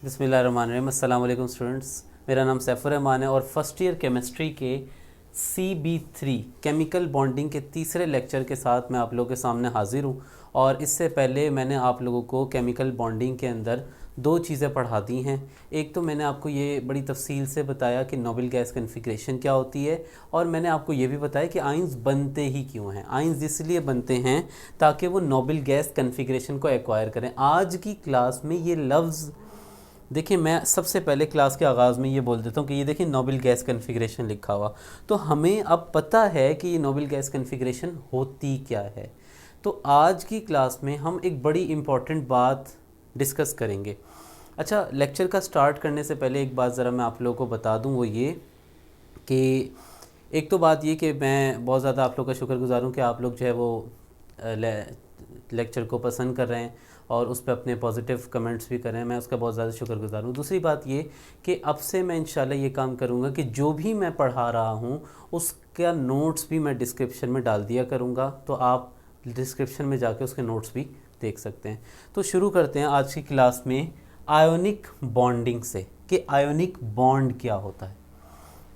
बिस्मिल्लाहिर्रहमानिर्रहीम। अस्सलाम वालेकुम स्टूडेंट्स, मेरा नाम सैफुर रहमान है और फर्स्ट ईयर केमिस्ट्री के CB3 केमिकल बॉन्डिंग के तीसरे लेक्चर के साथ मैं आप लोगों के सामने हाजिर हूँ। और इससे पहले मैंने आप लोगों को केमिकल बॉन्डिंग के अंदर दो चीज़ें पढ़ा दी हैं। एक तो मैंने आपको ये बड़ी तफसील से बताया कि नोबल गैस कॉन्फ़िगरेशन क्या होती है, और मैंने आपको ये भी बताया कि आइंस बनते ही क्यों हैं। आइंस इसलिए बनते हैं ताकि वो नोबल गैस कॉन्फ़िगरेशन को एक्वायर करें। आज की क्लास में ये लफ्ज़ देखिए, मैं सबसे पहले क्लास के आगाज़ में ये बोल देता हूँ कि ये देखिए नोबल गैस कॉन्फ़िगरेशन लिखा हुआ, तो हमें अब पता है कि ये नोबल गैस कॉन्फ़िगरेशन होती क्या है। तो आज की क्लास में हम एक बड़ी इम्पॉर्टेंट बात डिस्कस करेंगे। अच्छा, लेक्चर का स्टार्ट करने से पहले एक बात ज़रा मैं आप लोगों को बता दूँ, वो ये कि एक तो बात ये कि मैं बहुत ज़्यादा आप लोग का शुक्रगुज़ार हूँ कि आप लोग जो है वो लेक्चर को पसंद कर रहे हैं और उस पर अपने पॉजिटिव कमेंट्स भी कर रहे हैं। मैं उसका बहुत ज़्यादा शुक्रगुज़ार हूँ। दूसरी बात ये कि अब से मैं इंशाल्लाह ये काम करूँगा कि जो भी मैं पढ़ा रहा हूँ उसका नोट्स भी मैं डिस्क्रिप्शन में डाल दिया करूँगा, तो आप डिस्क्रिप्शन में जाके उसके नोट्स भी देख सकते हैं। तो शुरू करते हैं आज की क्लास में आयोनिक बॉन्डिंग से कि आयोनिक बॉन्ड क्या होता है।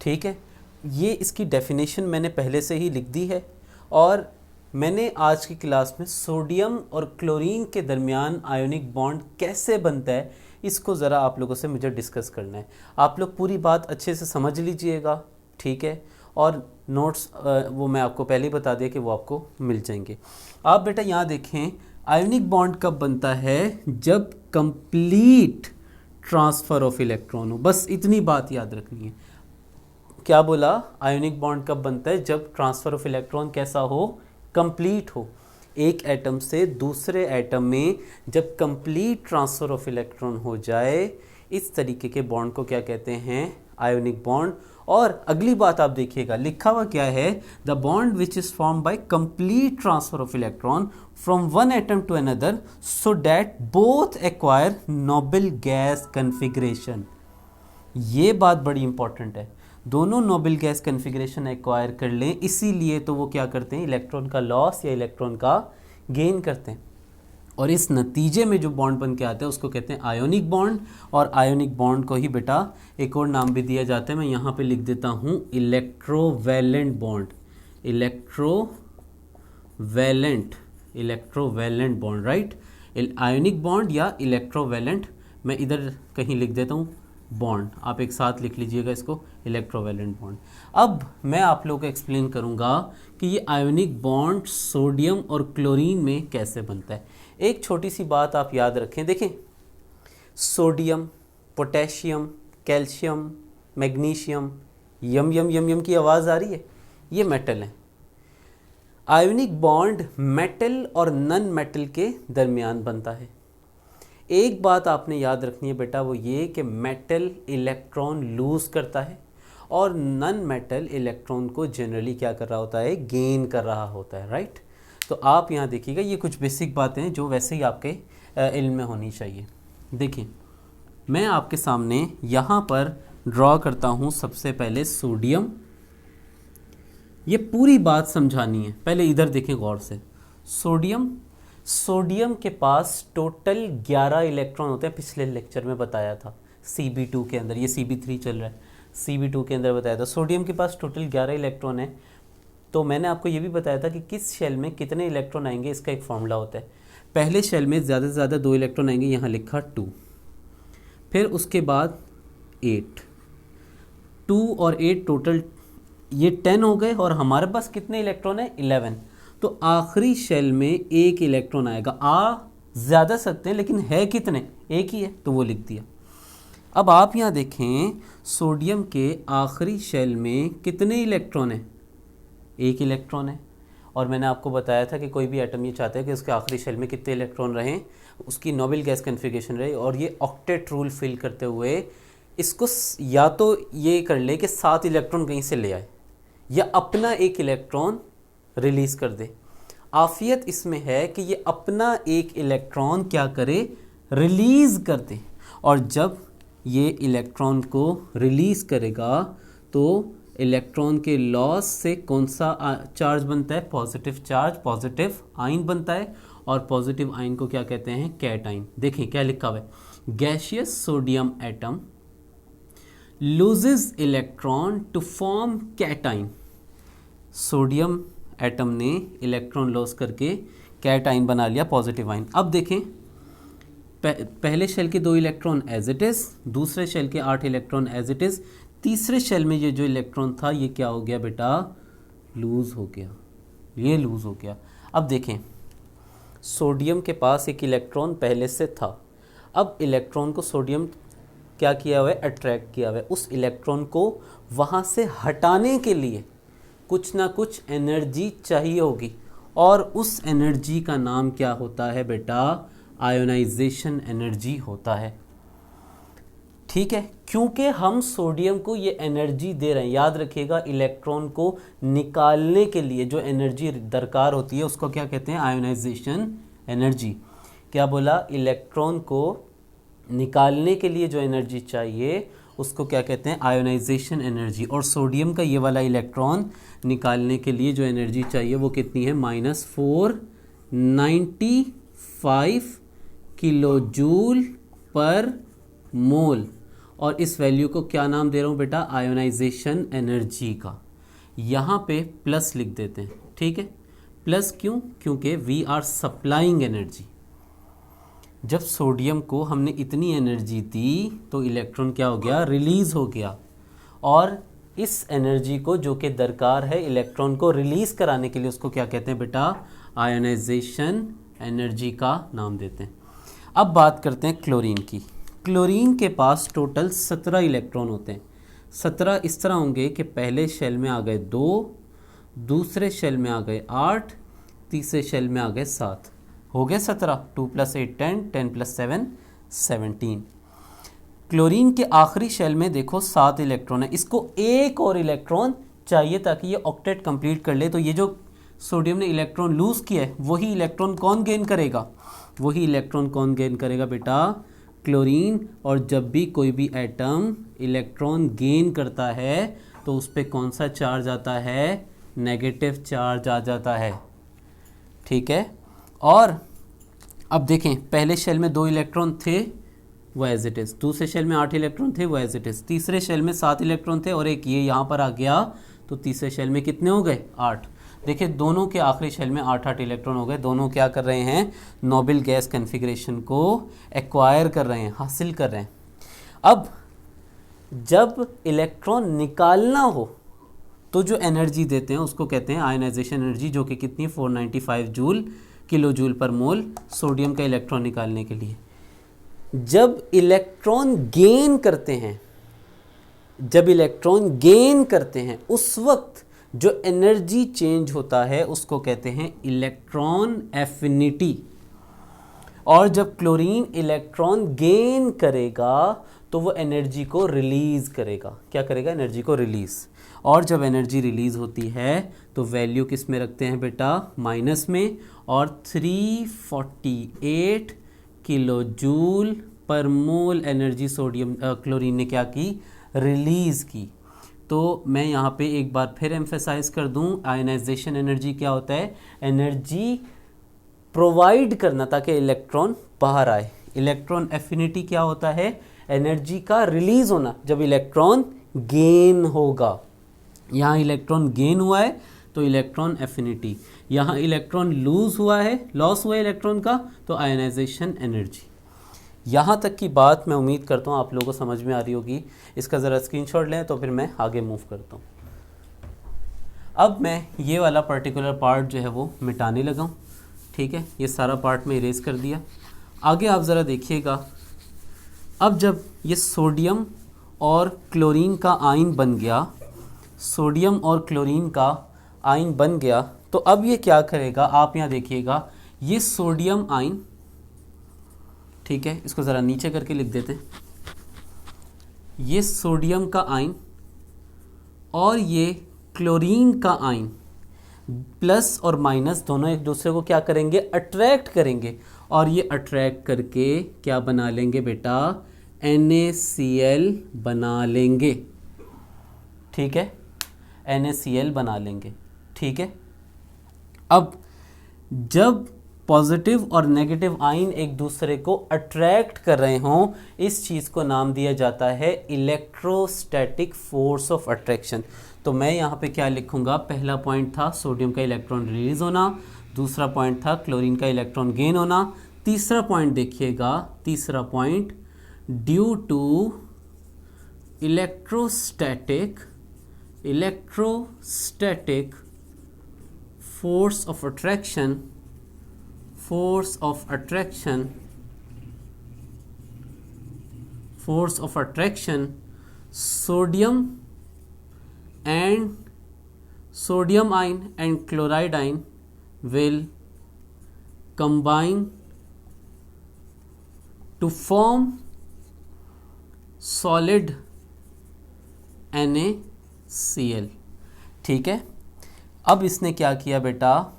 ठीक है, ये इसकी डेफिनेशन मैंने पहले से ही लिख दी है और मैंने आज की क्लास में सोडियम और क्लोरीन के दरमियान आयोनिक बॉन्ड कैसे बनता है इसको ज़रा आप लोगों से मुझे डिस्कस करना है। आप लोग पूरी बात अच्छे से समझ लीजिएगा, ठीक है। और नोट्स वो मैं आपको पहले ही बता दिया कि वो आपको मिल जाएंगे। आप बेटा यहाँ देखें, आयोनिक बॉन्ड कब बनता है? जब कंप्लीट ट्रांसफ़र ऑफ इलेक्ट्रॉन हो। बस इतनी बात याद रखनी है। क्या बोला? आयोनिक बॉन्ड कब बनता है? जब ट्रांसफ़र ऑफ इलेक्ट्रॉन कैसा हो? कंप्लीट हो। एक एटम से दूसरे एटम में जब कंप्लीट ट्रांसफ़र ऑफ इलेक्ट्रॉन हो जाए, इस तरीके के बॉन्ड को क्या कहते हैं? Ionic bond. और अगली बात आप देखिएगा, लिखा हुआ क्या है? The bond which is form by complete transfer of electron from one atom to another so that both acquire noble gas configuration. ये बात बड़ी इंपॉर्टेंट है, दोनों नोबल गैस कॉन्फ़िगरेशन एक्वायर कर लें, इसीलिए तो वो क्या करते हैं? इलेक्ट्रॉन का लॉस या इलेक्ट्रॉन का गेन करते हैं। और इस नतीजे में जो बॉन्ड बन के आते हैं उसको कहते हैं आयोनिक बॉन्ड। और आयोनिक बॉन्ड को ही बेटा एक और नाम भी दिया जाता है, मैं यहाँ पे लिख देता हूँ electrovalent bond. Electrovalent bond, right. Ionic bond या इलेक्ट्रोवैलेंट, मैं इधर कहीं लिख देता हूँ बॉन्ड, आप एक साथ लिख लीजिएगा इसको, इलेक्ट्रोवैलेंट बॉन्ड। अब मैं आप लोगों को एक्सप्लेन करूँगा कि ये आयोनिक बॉन्ड सोडियम और क्लोरीन में कैसे बनता है। एक छोटी सी बात आप याद रखें, देखें, सोडियम, पोटेशियम, कैल्शियम, मैग्नीशियम, यम यम यम यम की आवाज़ आ रही है, ये मेटल हैं। आयोनिक बॉन्ड मेटल और नन मेटल के दरमियान बनता है। एक बात आपने याद रखनी है बेटा, वो ये कि मेटल इलेक्ट्रॉन लूज़ करता है और नन मेटल इलेक्ट्रॉन को जनरली क्या कर रहा होता है? गेन कर रहा होता है, राइट। तो आप यहाँ देखिएगा, ये कुछ बेसिक बातें हैं जो वैसे ही आपके इल्म में होनी चाहिए। देखिए, मैं आपके सामने यहाँ पर ड्रॉ करता हूँ सबसे पहले सोडियम। ये पूरी बात समझानी है, पहले इधर देखें गौर से। सोडियम के पास टोटल 11 इलेक्ट्रॉन होते हैं, पिछले लेक्चर में बताया था CB2 के अंदर, ये CB3 चल रहा है, CB2 के अंदर बताया था सोडियम के पास टोटल 11 इलेक्ट्रॉन है। तो मैंने आपको ये भी बताया था कि किस शेल में कितने इलेक्ट्रॉन आएंगे, इसका एक फॉर्मूला होता है। पहले शेल में ज़्यादा से ज़्यादा 2 इलेक्ट्रॉन आएंगे, यहाँ लिखा 2, फिर उसके बाद 8, 2 और 8 टोटल ये 10 हो गए, और हमारे पास कितने इलेक्ट्रॉन है? 11। तो आखिरी शेल में एक इलेक्ट्रॉन आएगा। ज़्यादा सकते हैं लेकिन है कितने? एक ही है, तो वो लिख दिया। अब आप यहाँ देखें, सोडियम के आखिरी शेल में कितने इलेक्ट्रॉन हैं? एक इलेक्ट्रॉन है। और मैंने आपको बताया था कि कोई भी एटम ये चाहता है कि उसके आखिरी शेल में कितने इलेक्ट्रॉन रहें, उसकी नोबल गैस कॉन्फ़िगरेशन रहे। और ये ऑक्टेट रूल फिल करते हुए इसको या तो ये कर ले कि 7 इलेक्ट्रॉन कहीं से ले आए या अपना एक इलेक्ट्रॉन रिलीज़ कर दे। आफियत इसमें है कि ये अपना एक इलेक्ट्रॉन क्या करे? रिलीज़ कर दे। और जब ये इलेक्ट्रॉन को रिलीज़ करेगा तो इलेक्ट्रॉन के लॉस से कौन सा चार्ज बनता है? पॉजिटिव चार्ज, पॉजिटिव आयन बनता है। और पॉजिटिव आयन को क्या कहते हैं? Cation. देखें क्या लिखा हुआ है, gaseous sodium atom loses electron to form cation. Sodium atom ने इलेक्ट्रॉन लॉस करके कैटाइन बना लिया, पॉजिटिव आइन। अब देखें, पहले शेल के 2 इलेक्ट्रॉन एज इट इज, दूसरे शेल के 8 इलेक्ट्रॉन एज इट इज, तीसरे शेल में ये जो इलेक्ट्रॉन था ये क्या हो गया बेटा, लूज हो गया, ये लूज हो गया। अब देखें, सोडियम के पास एक इलेक्ट्रॉन पहले से था, अब इलेक्ट्रॉन को सोडियम क्या किया हुआ है, अट्रैक्ट किया हुआ है। उस इलेक्ट्रॉन को वहाँ से हटाने के लिए कुछ ना कुछ एनर्जी चाहिए होगी, और उस एनर्जी का नाम क्या होता है बेटा, आयोनाइजेशन एनर्जी होता है। ठीक है, क्योंकि हम सोडियम को ये एनर्जी दे रहे हैं, याद रखिएगा, इलेक्ट्रॉन को निकालने के लिए जो एनर्जी दरकार होती है उसको क्या कहते हैं, आयोनाइजेशन एनर्जी। क्या बोला, इलेक्ट्रॉन को निकालने के लिए जो एनर्जी चाहिए उसको क्या कहते हैं, आयोनाइजेशन एनर्जी। और सोडियम का ये वाला इलेक्ट्रॉन निकालने के लिए जो एनर्जी चाहिए वो कितनी है, -495 किलो जूल पर मोल। और इस वैल्यू को क्या नाम दे रहा हूँ बेटा, आयोनाइजेशन एनर्जी का। यहाँ पे प्लस लिख देते हैं, ठीक है। प्लस क्यों, क्योंकि वी आर सप्लाइंग एनर्जी। जब सोडियम को हमने इतनी एनर्जी दी तो इलेक्ट्रॉन क्या हो गया, रिलीज हो गया। और इस एनर्जी को जो कि दरकार है इलेक्ट्रॉन को रिलीज कराने के लिए उसको क्या कहते हैं बेटा, आयोनाइजेशन एनर्जी का नाम देते हैं। अब बात करते हैं क्लोरीन की। क्लोरीन के पास टोटल 17 इलेक्ट्रॉन होते हैं। 17 इस तरह होंगे कि पहले शेल में आ गए 2, दूसरे शेल में आ गए 8, तीसरे शेल में आ गए 7, हो गए 17। 2 + 8 10, 10 + 7 17। क्लोरीन के आखिरी शेल में देखो 7 इलेक्ट्रॉन है, इसको एक और इलेक्ट्रॉन चाहिए ताकि ये ऑक्टेट कंप्लीट कर ले। तो ये जो सोडियम ने इलेक्ट्रॉन लूज किया है वही इलेक्ट्रॉन कौन गेन करेगा, वही इलेक्ट्रॉन कौन गेन करेगा बेटा, क्लोरीन। और जब भी कोई भी एटम इलेक्ट्रॉन गेन करता है तो उस पर कौन सा चार्ज आता है, नेगेटिव चार्ज आ जाता है, ठीक है। और अब देखें, पहले शेल में 2 इलेक्ट्रॉन थे वो एज इट इज़, दूसरे शेल में 8 इलेक्ट्रॉन थे वो एज इट इज़, तीसरे शेल में 7 इलेक्ट्रॉन थे और एक ये यहाँ पर आ गया, तो तीसरे शेल में कितने हो गए, 8। देखिए दोनों के आखिरी शेल में 8-8 इलेक्ट्रॉन हो गए। दोनों क्या कर रहे हैं, नोबल गैस कन्फिग्रेशन को एक्वायर कर रहे हैं, हासिल कर रहे हैं। अब जब इलेक्ट्रॉन निकालना हो तो जो एनर्जी देते हैं उसको कहते हैं आयनाइजेशन एनर्जी, जो कि कितनी है, 495 किलो जूल पर मोल सोडियम का इलेक्ट्रॉन निकालने के लिए। जब इलेक्ट्रॉन गेन करते हैं, जब इलेक्ट्रॉन गेन करते हैं उस वक्त जो एनर्जी चेंज होता है उसको कहते हैं इलेक्ट्रॉन एफिनिटी। और जब क्लोरीन इलेक्ट्रॉन गेन करेगा तो वो एनर्जी को रिलीज करेगा। क्या करेगा, एनर्जी को रिलीज। और जब एनर्जी रिलीज होती है तो वैल्यू किस में रखते हैं बेटा, माइनस में। और 348 किलो जूल पर मोल एनर्जी सोडियम क्लोरीन ने क्या की, रिलीज की। तो मैं यहाँ पे एक बार फिर एम्फेसाइज कर दूँ, आयनाइजेशन एनर्जी क्या होता है, एनर्जी प्रोवाइड करना ताकि इलेक्ट्रॉन बाहर आए। इलेक्ट्रॉन एफिनिटी क्या होता है, एनर्जी का रिलीज होना जब इलेक्ट्रॉन गेन होगा। यहाँ इलेक्ट्रॉन गेन हुआ है तो इलेक्ट्रॉन एफिनिटी, यहाँ इलेक्ट्रॉन लूज हुआ है, लॉस हुआ है इलेक्ट्रॉन का, तो आयनाइजेशन एनर्जी। यहाँ तक की बात मैं उम्मीद करता हूँ आप लोगों को समझ में आ रही होगी। इसका ज़रा स्क्रीनशॉट लें तो फिर मैं आगे मूव करता हूँ। अब मैं ये वाला पर्टिकुलर पार्ट जो है वो मिटाने लगा हूँ, ठीक है। ये सारा पार्ट मैं इरेज कर दिया। आगे आप ज़रा देखिएगा, अब जब ये सोडियम और क्लोरीन का आयन बन गया, सोडियम और क्लोरीन का आयन बन गया, तो अब ये क्या करेगा, आप यहाँ देखिएगा, ये सोडियम आयन, ठीक है, इसको ज़रा नीचे करके लिख देते हैं। ये सोडियम का आयन और ये क्लोरीन का आयन, प्लस और माइनस दोनों एक दूसरे को क्या करेंगे, अट्रैक्ट करेंगे। और ये अट्रैक्ट करके क्या बना लेंगे बेटा, NaCl बना लेंगे, ठीक है, NaCl बना लेंगे, ठीक है। अब जब पॉजिटिव और नेगेटिव आयन एक दूसरे को अट्रैक्ट कर रहे हों, इस चीज़ को नाम दिया जाता है इलेक्ट्रोस्टैटिक फोर्स ऑफ अट्रैक्शन। तो मैं यहाँ पे क्या लिखूँगा, पहला पॉइंट था सोडियम का इलेक्ट्रॉन रिलीज होना, दूसरा पॉइंट था क्लोरीन का इलेक्ट्रॉन गेन होना, तीसरा पॉइंट देखिएगा, तीसरा point due to electrostatic force of attraction sodium ion and chloride ion will combine to form solid NaCl। ठीक है, अब इसने क्या किया बेटा,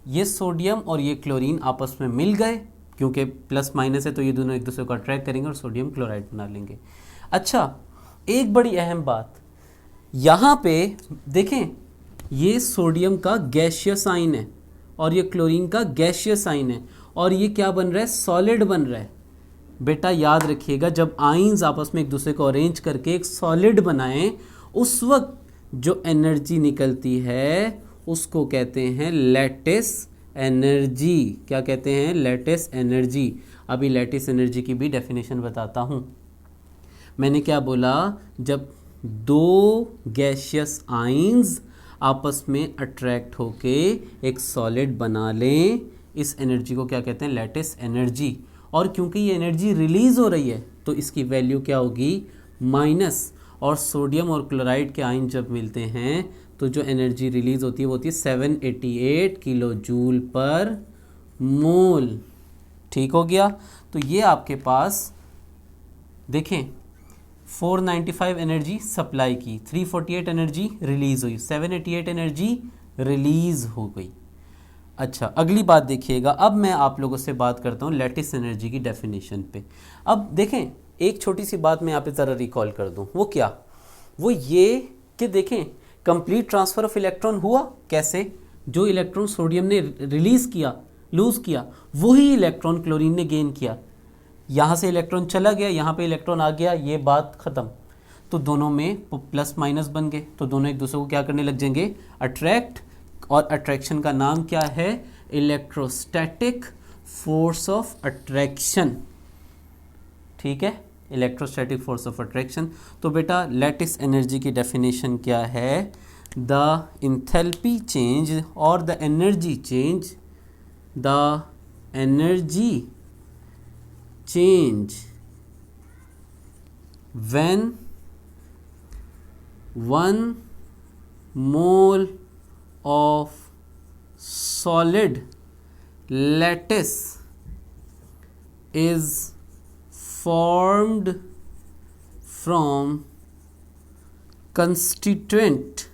ये सोडियम और ये क्लोरीन आपस में मिल गए, क्योंकि प्लस माइनस है तो ये दोनों एक दूसरे को अट्रैक्ट करेंगे और सोडियम क्लोराइड बना लेंगे। अच्छा, एक बड़ी अहम बात यहाँ पे देखें, ये सोडियम का गैसियस आयन है और ये क्लोरीन का गैसियस आयन है, और ये क्या बन रहा है, सॉलिड बन रहा है। बेटा याद रखिएगा, जब आयन्स आपस में एक दूसरे को अरेंज करके एक सॉलिड बनाएं, उस वक्त जो एनर्जी निकलती है उसको कहते हैं लैटिस एनर्जी। क्या कहते हैं, लैटिस एनर्जी। अभी लैटिस एनर्जी की भी डेफिनेशन बताता हूँ। मैंने क्या बोला, जब दो गैसियस आयन्स आपस में अट्रैक्ट होके एक सॉलिड बना लें, इस एनर्जी को क्या कहते हैं, लैटिस एनर्जी। और क्योंकि ये एनर्जी रिलीज हो रही है तो इसकी वैल्यू क्या होगी, माइनस। और सोडियम और क्लोराइड के आयन जब मिलते हैं तो जो एनर्जी रिलीज होती है वो होती है 788 किलो जूल पर मोल। ठीक हो गया। तो ये आपके पास देखें 495 एनर्जी सप्लाई की, 348 एनर्जी रिलीज हुई, 788 एनर्जी रिलीज हो गई। अच्छा, अगली बात देखिएगा, अब मैं आप लोगों से बात करता हूँ लैटिस एनर्जी की डेफिनेशन पे। अब देखें, एक छोटी सी बात मैं यहाँ पे ज़रा रिकॉल कर दूँ। वो क्या, वो ये कि देखें कंप्लीट ट्रांसफ़र ऑफ इलेक्ट्रॉन हुआ कैसे, जो इलेक्ट्रॉन सोडियम ने रिलीज़ किया, लूज़ किया, वही इलेक्ट्रॉन क्लोरीन ने गेन किया। यहाँ से इलेक्ट्रॉन चला गया, यहाँ पे इलेक्ट्रॉन आ गया, ये बात ख़त्म। तो दोनों में प्लस माइनस बन गए, तो दोनों एक दूसरे को क्या करने लग जाएंगे, अट्रैक्ट। और अट्रैक्शन का नाम क्या है, इलेक्ट्रोस्टैटिक फोर्स ऑफ अट्रैक्शन। ठीक है, इलेक्ट्रोस्टैटिक फोर्स ऑफ अट्रैक्शन। तो बेटा लैटिस एनर्जी की डेफिनेशन क्या है, द इंथैल्पी चेंज और the energy change, the energy change when 1 mole of solid lattice is formed from constituent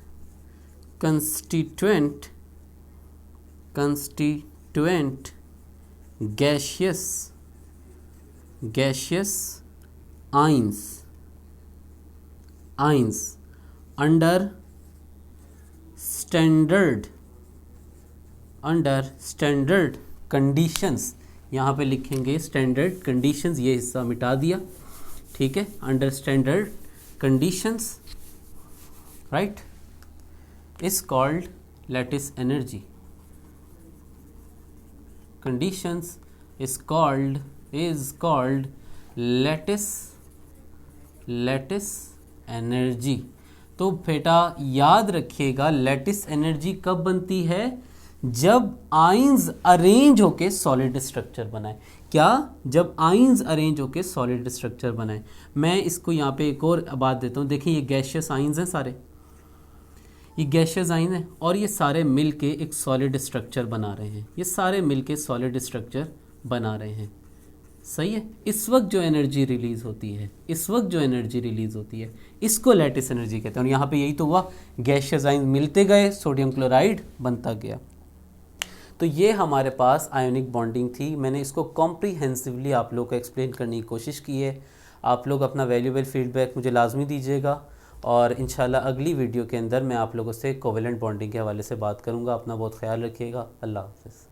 gaseous ions under standard conditions। यहाँ पे लिखेंगे स्टैंडर्ड कंडीशंस, ये हिस्सा मिटा दिया। ठीक है, under standard conditions, right, is called lattice energy. Conditions is called lattice energy. तो बेटा याद रखिएगा, लैटिस एनर्जी कब बनती है, जब आयन्स अरेंज होके सॉलिड स्ट्रक्चर बनाए। क्या, जब आयन्स अरेंज होके सॉलिड स्ट्रक्चर बनाए। मैं इसको यहाँ पे एक और बात देता हूँ। देखिए ये गैसियस आयन्स हैं सारे, ये गैसियस आयन है और ये सारे मिलके एक सॉलिड स्ट्रक्चर बना रहे हैं, ये सारे मिलके सॉलिड स्ट्रक्चर बना रहे हैं। सही है। इस वक्त जो एनर्जी रिलीज होती है, इसको लैटिस एनर्जी कहते हैं। और यहाँ पे यही तो हुआ, गैसियस आयन मिलते गए, सोडियम क्लोराइड बनता गया। तो ये हमारे पास आयोनिक बॉन्डिंग थी। मैंने इसको कॉम्प्रीहेंसिवली आप लोग को एक्सप्लेन करने की कोशिश की है। आप लोग अपना वैल्यूएबल फीडबैक मुझे लाजमी दीजिएगा और इंशाल्लाह अगली वीडियो के अंदर मैं आप लोगों से कोवेलेंट बॉन्डिंग के हवाले से बात करूँगा। अपना बहुत ख्याल रखिएगा। अल्लाह हाफ़िज़।